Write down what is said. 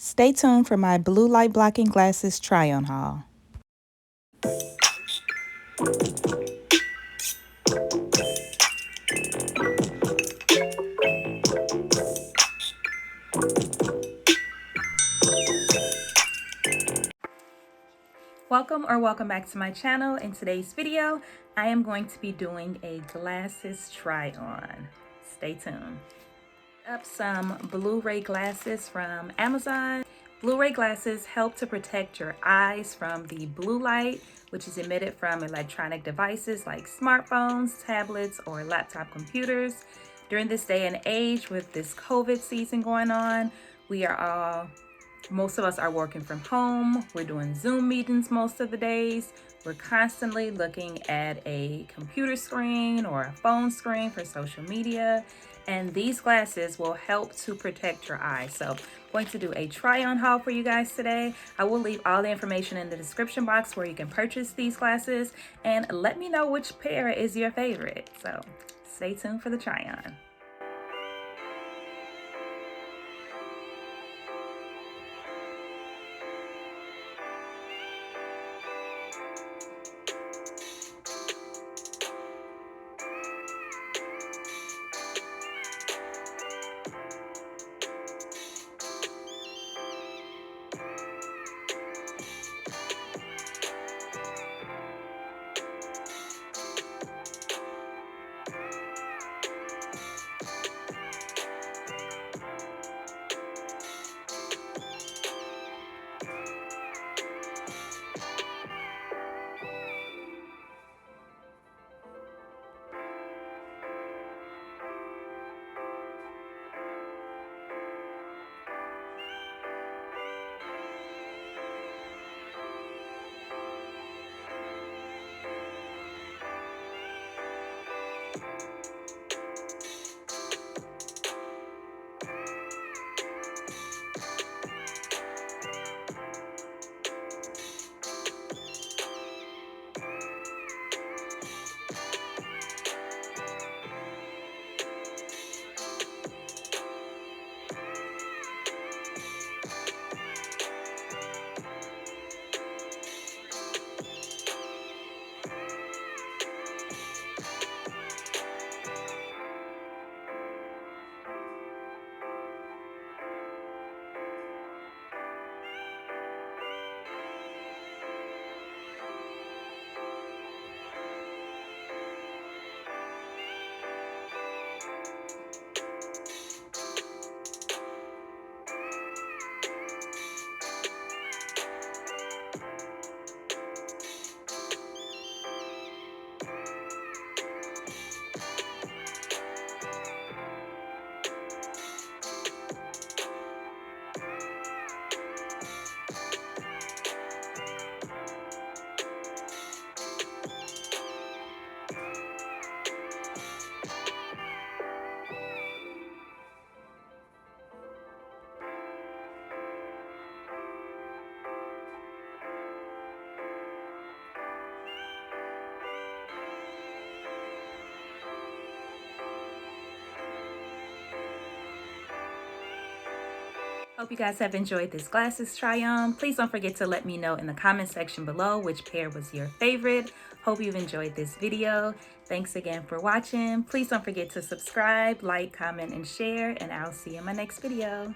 Stay tuned for my blue light blocking glasses try-on haul. Welcome back to my channel. In today's video, I am going to be doing a glasses try-on. Stay tuned. Up some Blu-ray glasses from Amazon. Blu-ray glasses help to protect your eyes from the blue light, which is emitted from electronic devices like smartphones, tablets, or laptop computers. During this day and age with this COVID season going on, most of us are working from home. We're doing Zoom meetings most of the days. We're constantly looking at a computer screen or a phone screen for social media. And these glasses will help to protect your eyes. So I'm going to do a try-on haul for you guys today. I will leave all the information in the description box where you can purchase these glasses. And let me know which pair is your favorite. So stay tuned for the try-on. Hope you guys have enjoyed this glasses try-on. Please don't forget to let me know in the comment section below which pair was your favorite. Hope you've enjoyed this video. Thanks again for watching. Please don't forget to subscribe, like, comment, and share, and I'll see you in my next video.